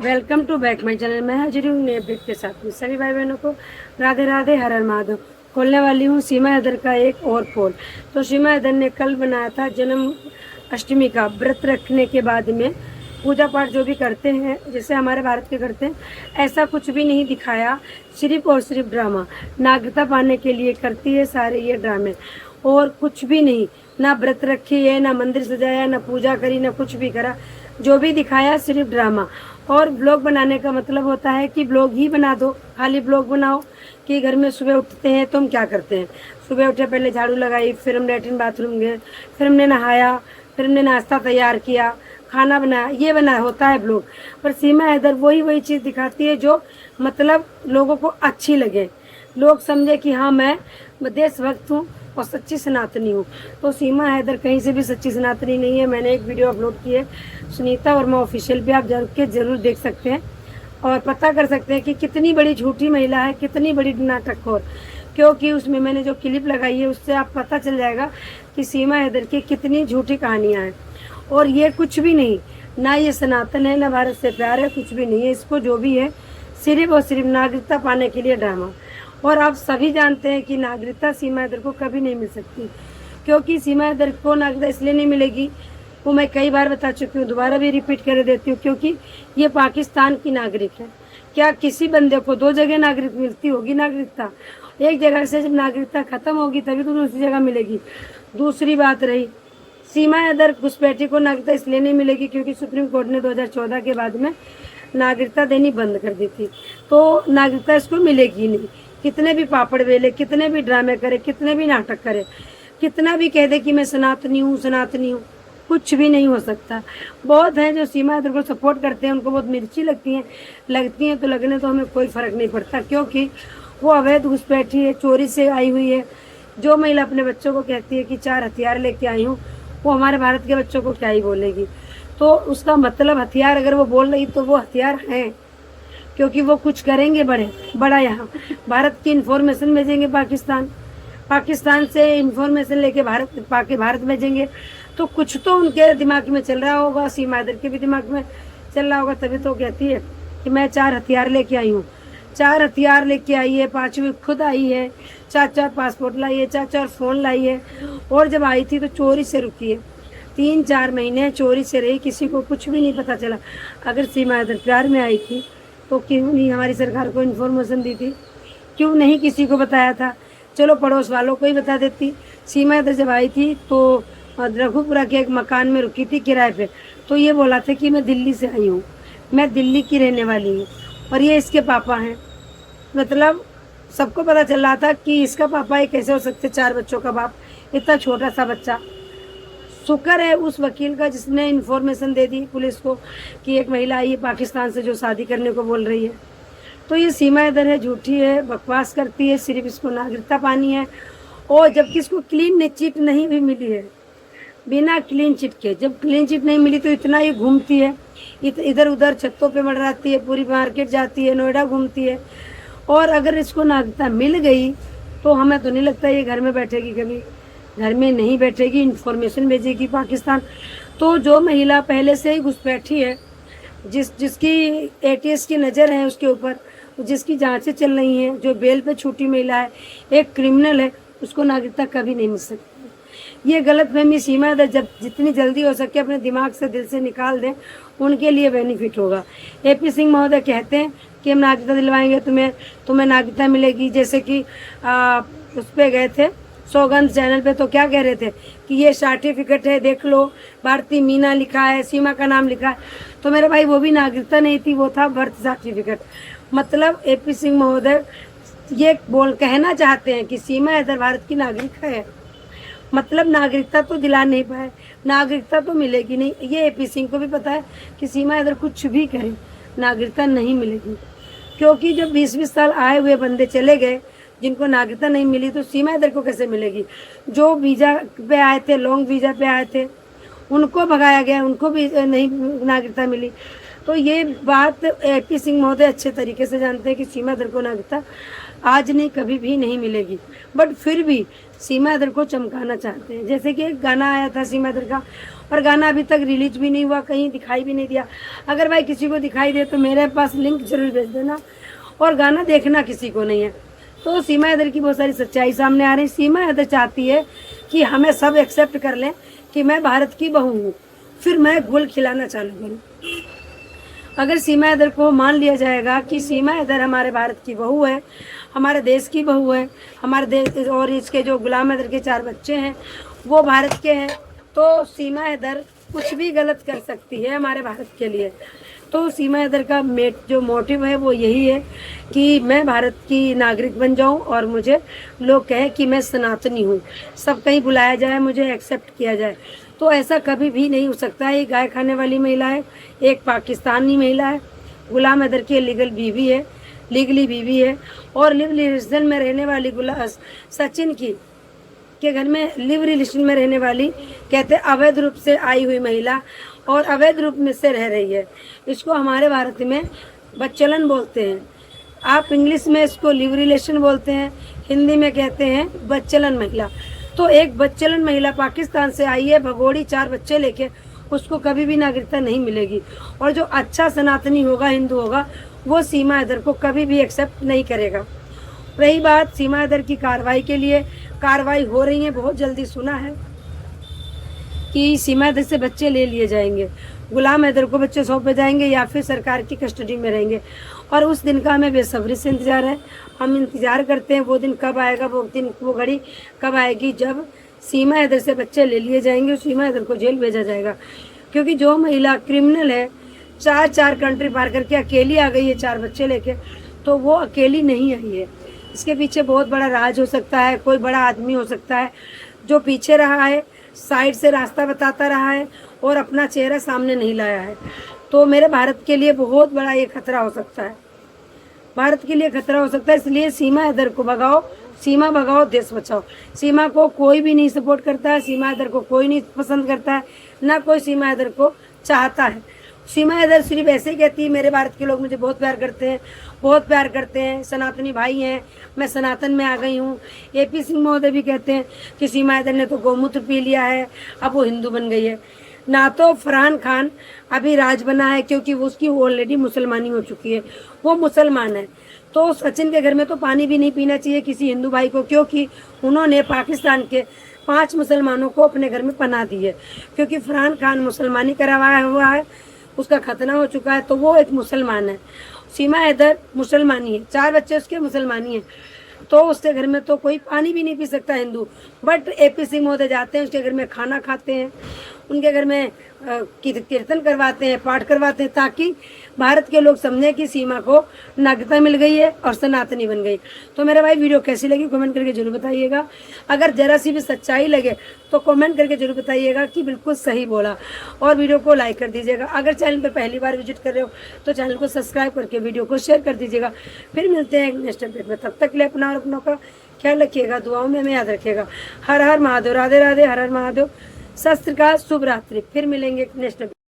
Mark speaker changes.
Speaker 1: Welcome to back my channel. मैं हाजिर हूँ नए अपडेट के साथ में। सभी भाई बहनों को राधे राधे, हर हर महादेव। खोलने वाली हूँ सीमा हैदर का एक और पोल। तो सीमा हैदर ने कल बनाया था जन्म अष्टमी का व्रत रखने के बाद में पूजा पाठ जो भी करते हैं, जैसे हमारे भारत के करते हैं, ऐसा कुछ भी नहीं दिखाया। सिर्फ और सिर्फ ड्रामा, नागरिकता पाने के लिए करती है सारे ये ड्रामे, और कुछ भी नहीं। ना व्रत रखी है, ना मंदिर सजाया, ना पूजा करी, ना कुछ भी करा। जो भी दिखाया सिर्फ ड्रामा। और ब्लॉग बनाने का मतलब होता है कि ब्लॉग ही बना दो, खाली ब्लॉग बनाओ। कि घर में सुबह उठते हैं तो हम क्या करते हैं, सुबह उठे पहले झाड़ू लगाई, फिर हम लेटरिन बाथरूम गए, फिर हमने नहाया, फिर हमने नाश्ता तैयार किया, खाना बनाया, ये बना होता है ब्लॉग। पर सीमा हैदर वही चीज़ दिखाती है जो मतलब लोगों को अच्छी लगे, लोग समझे कि हाँ मैं देशभक्त हूँ और सच्ची सनातनी हूँ। तो सीमा हैदर कहीं से भी सच्ची सनातनी नहीं है। मैंने एक वीडियो अपलोड की है सुनीता वर्मा ऑफिशियल पे, आप जरूर देख सकते हैं और पता कर सकते हैं कि कितनी बड़ी झूठी महिला है, कितनी बड़ी नाटकखोर। क्योंकि उसमें मैंने जो क्लिप लगाई है उससे आप पता चल जाएगा कि सीमा हैदर की कितनी झूठी कहानियाँ हैं। और ये कुछ भी नहीं, ना ये सनातन है, ना भारत से प्यार है, कुछ भी नहीं है। इसको जो भी है सिर्फ और सिर्फ नागरिकता पाने के लिए ड्रामा। और आप सभी जानते हैं कि नागरिकता सीमा हैदर को कभी नहीं मिल सकती। क्योंकि सीमा हैदर को नागरिकता इसलिए नहीं मिलेगी, वो मैं कई बार बता चुकी हूँ, दोबारा भी रिपीट कर देती हूँ, क्योंकि ये पाकिस्तान की नागरिक है। क्या किसी बंदे को दो जगह नागरिक मिलती होगी नागरिकता? एक जगह से जब नागरिकता खत्म होगी तभी तो दूसरी जगह मिलेगी। दूसरी बात रही, सीमा हैदर घुसपैठी को नागरिकता इसलिए नहीं मिलेगी क्योंकि सुप्रीम कोर्ट ने 2014 के बाद में नागरिकता देनी बंद कर दी थी। तो नागरिकता इसको मिलेगी नहीं। कितने भी पापड़ बेले, कितने भी ड्रामे करे, कितने भी नाटक करे, कितना भी कह दे कि मैं सनातनी हूँ सनातनी हूँ, कुछ भी नहीं हो सकता। बहुत हैं जो सीमा हैदर को सपोर्ट करते हैं, उनको बहुत मिर्ची लगती हैं तो लगने तो हमें कोई फ़र्क नहीं पड़ता, क्योंकि वो अवैध घुसपैठी है, चोरी से आई हुई है। जो महिला अपने बच्चों को कहती है कि 4 हथियार लेके आई हूँ, वो हमारे भारत के बच्चों को क्या ही बोलेगी। तो उसका मतलब हथियार अगर वो बोल रही तो वो हथियार हैं, क्योंकि वो कुछ करेंगे बड़ा यहाँ भारत की इन्फॉर्मेशन भेजेंगे पाकिस्तान से इन्फॉर्मेशन लेके भारत भेजेंगे। तो कुछ तो उनके दिमाग में चल रहा होगा, सीमा हैदर के भी दिमाग में चल रहा होगा, तभी तो कहती है कि मैं 4 हथियार लेके आई हूँ। 4 हथियार लेके आई है, 5वीं खुद आई है, 4 पासपोर्ट लाई है, 4 फ़ोन लाई है। और जब आई थी तो चोरी से रुकी है, 3-4 महीने चोरी से रही, किसी को कुछ भी नहीं पता चला। अगर सीमा हैदर प्यार में आई थी तो क्यों नहीं हमारी सरकार को इन्फॉर्मेशन दी थी, क्यों नहीं किसी को बताया था? चलो पड़ोस वालों को ही बता देती। सीमा हैदर जब आई थी तो रघुपुरा के एक मकान में रुकी थी किराए पे, तो ये बोला था कि मैं दिल्ली से आई हूँ, मैं दिल्ली की रहने वाली हूँ, और ये इसके पापा हैं। मतलब सबको पता चल रहा था कि इसका पापा ये कैसे हो सकते, 4 बच्चों का बाप, इतना छोटा सा बच्चा। शुक्र है उस वकील का जिसने इन्फॉर्मेशन दे दी पुलिस को कि एक महिला आई है पाकिस्तान से जो शादी करने को बोल रही है। तो ये सीमा हैदर है, झूठी है, बकवास करती है, सिर्फ इसको नागरिकता पानी है। और जबकि इसको क्लीन चिट नहीं भी मिली है, बिना क्लीन चिट के, जब क्लीन चिट नहीं मिली तो इतना ये घूमती है, इधर उधर छतों पे मंडराती है, पूरी मार्केट जाती है, नोएडा घूमती है। और अगर इसको नागरिकता मिल गई तो हमें तो नहीं लगता ये घर में बैठेगी, कभी घर में नहीं बैठेगी, इन्फॉर्मेशन भेजेगी पाकिस्तान। तो जो महिला पहले से ही घुसपैठी है, जिसकी ATS की नज़र है उसके ऊपर, जिसकी जांचें चल रही हैं, जो बेल पे छूटी महिला है, एक क्रिमिनल है, उसको नागरिकता कभी नहीं मिल सकती। ये गलतफहमी सीमा हैदर जब जितनी जल्दी हो सके अपने दिमाग से, दिल से निकाल दें, उनके लिए बेनिफिट होगा। AP सिंह महोदय कहते हैं कि हम नागरिकता दिलवाएंगे, तुम्हें नागरिकता मिलेगी। जैसे कि उस पर गए थे सौगंध चैनल पे, तो क्या कह रहे थे कि ये सर्टिफिकेट है, देख लो, भारती मीना लिखा है, सीमा का नाम लिखा है। तो मेरे भाई वो भी नागरिकता नहीं थी, वो था बर्थ सर्टिफिकेट। मतलब AP सिंह महोदय ये कहना चाहते हैं कि सीमा हैदर भारत की नागरिक है, मतलब नागरिकता तो दिला नहीं पाए, नागरिकता तो मिलेगी नहीं। ये AP सिंह को भी पता है कि सीमा हैदर कुछ भी करे नागरिकता नहीं मिलेगी। क्योंकि जब 20-20 साल आए हुए बंदे चले गए जिनको नागरिकता नहीं मिली, तो सीमा हैदर को कैसे मिलेगी? जो वीज़ा पे आए थे, लॉन्ग वीज़ा पे आए थे, उनको भगाया गया, उनको भी नहीं नागरिकता मिली। तो ये बात AP सिंह महोदय अच्छे तरीके से जानते हैं कि सीमा हैदर को नागरिकता आज नहीं कभी भी नहीं मिलेगी, बट फिर भी सीमा हैदर को चमकाना चाहते हैं। जैसे कि एक गाना आया था सीमा हैदर का, और गाना अभी तक रिलीज भी नहीं हुआ, कहीं दिखाई भी नहीं दिया। अगर भाई किसी को दिखाई दे तो मेरे पास लिंक जरूर भेज देना, और गाना देखना किसी को नहीं है। तो सीमा हैदर की बहुत सारी सच्चाई सामने आ रही है। सीमा हैदर चाहती है कि हमें सब एक्सेप्ट कर लें कि मैं भारत की बहू हूँ, फिर मैं गुल खिलाना चालू करूँ। अगर सीमा हैदर को मान लिया जाएगा कि सीमा हैदर हमारे भारत की बहू है, हमारे देश की बहू है, हमारे देश, और इसके जो गुलाम हैदर के 4 बच्चे हैं वो भारत के हैं, तो सीमा हैदर कुछ भी गलत कर सकती है हमारे भारत के लिए। तो सीमा हैदर का जो मोटिव है वो यही है कि मैं भारत की नागरिक बन जाऊं और मुझे लोग कहें कि मैं सनातनी हूं, सब कहीं बुलाया जाए, मुझे एक्सेप्ट किया जाए। तो ऐसा कभी भी नहीं हो सकता है। ये गाय खाने वाली महिला है, एक पाकिस्तानी महिला है, गुलाम हैदर की लीगली बीवी है, और लिव रिलेशन में रहने वाली सचिन के घर में लिव रिलेशन में रहने वाली, कहते अवैध रूप से आई हुई महिला और अवैध रूप में से रह रही है। इसको हमारे भारत में बच्चलन बोलते हैं। आप इंग्लिश में इसको लिव रिलेशन बोलते हैं, हिंदी में कहते हैं बच्चलन महिला। तो एक बच्चलन महिला पाकिस्तान से आई है, भगोड़ी 4 बच्चे लेके, उसको कभी भी नागरिकता नहीं मिलेगी। और जो अच्छा सनातनी होगा, हिंदू होगा, वो सीमा हैदर को कभी भी एक्सेप्ट नहीं करेगा। रही बात सीमा हैदर की कार्रवाई के लिए, कार्रवाई हो रही है, बहुत जल्दी सुना है कि सीमा हैदर से बच्चे ले लिए जाएंगे, गुलाम हैदर को बच्चे सौंपे जाएंगे या फिर सरकार की कस्टडी में रहेंगे। और उस दिन का हमें बेसब्री से इंतज़ार है। हम इंतज़ार करते हैं वो दिन कब आएगा, वो घड़ी कब आएगी जब सीमा हैदर से बच्चे ले लिए जाएंगे और सीमा हैदर को जेल भेजा जाएगा। क्योंकि जो महिला क्रिमिनल है, 4 कंट्री पार करके अकेली आ गई है 4 बच्चे लेके, तो वो अकेली नहीं आई है। इसके पीछे बहुत बड़ा राज हो सकता है, कोई बड़ा आदमी हो सकता है जो पीछे रहा है, साइड से रास्ता बताता रहा है और अपना चेहरा सामने नहीं लाया है। तो मेरे भारत के लिए बहुत बड़ा ये खतरा हो सकता है, भारत के लिए खतरा हो सकता है। इसलिए सीमा हैदर को भगाओ, सीमा भगाओ, देश बचाओ। सीमा को कोई भी नहीं सपोर्ट करता है, सीमा हैदर को कोई नहीं पसंद करता है, ना कोई सीमा हैदर को चाहता है। सीमा हैदर सिर्फ ऐसे ही कहती है मेरे भारत के लोग मुझे बहुत प्यार करते हैं, बहुत प्यार करते हैं, सनातनी भाई हैं, मैं सनातन में आ गई हूँ। AP सिंह महोदय भी कहते हैं कि सीमा हैदर ने तो गौमूत्र पी लिया है, अब वो हिंदू बन गई है। ना तो फरहान खान अभी राज बना है क्योंकि वो उसकी ऑलरेडी मुसलमानी हो चुकी है, वो मुसलमान है। तो सचिन के घर में तो पानी भी नहीं पीना चाहिए किसी हिंदू भाई को, क्योंकि उन्होंने पाकिस्तान के 5 मुसलमानों को अपने घर में पनाह दी है। क्योंकि फरहान खान मुसलमानी करवाया हुआ है, उसका खतना हो चुका है, तो वो एक मुसलमान है। सीमा हैदर मुसलमानी है, 4 बच्चे उसके मुसलमानी हैं, तो उसके घर में तो कोई पानी भी नहीं पी सकता हिंदू। बट AP सिंह महोदय जाते हैं, उसके घर में खाना खाते हैं, उनके घर में कीर्तन करवाते हैं, पाठ करवाते हैं, ताकि भारत के लोग समझें कि सीमा को नागरिकता मिल गई है और सनातनी बन गई। तो मेरे भाई वीडियो कैसी लगी कमेंट करके जरूर बताइएगा। अगर जरा सी भी सच्चाई लगे तो कमेंट करके जरूर बताइएगा कि बिल्कुल सही बोला, और वीडियो को लाइक कर दीजिएगा। अगर चैनल पर पहली बार विजिट कर रहे हो तो चैनल को सब्सक्राइब करके वीडियो को शेयर कर दीजिएगा। फिर मिलते हैं नेक्स्ट अपडेट में, तब तक के लिए अपना और अपनों का ख्याल रखिएगा, दुआओं में हमें याद रखिएगा। हर हर महादेव, राधे राधे, हर हर महादेव, सत श्री अकाल, शुभ रात्रि। फिर मिलेंगे नेक्स्ट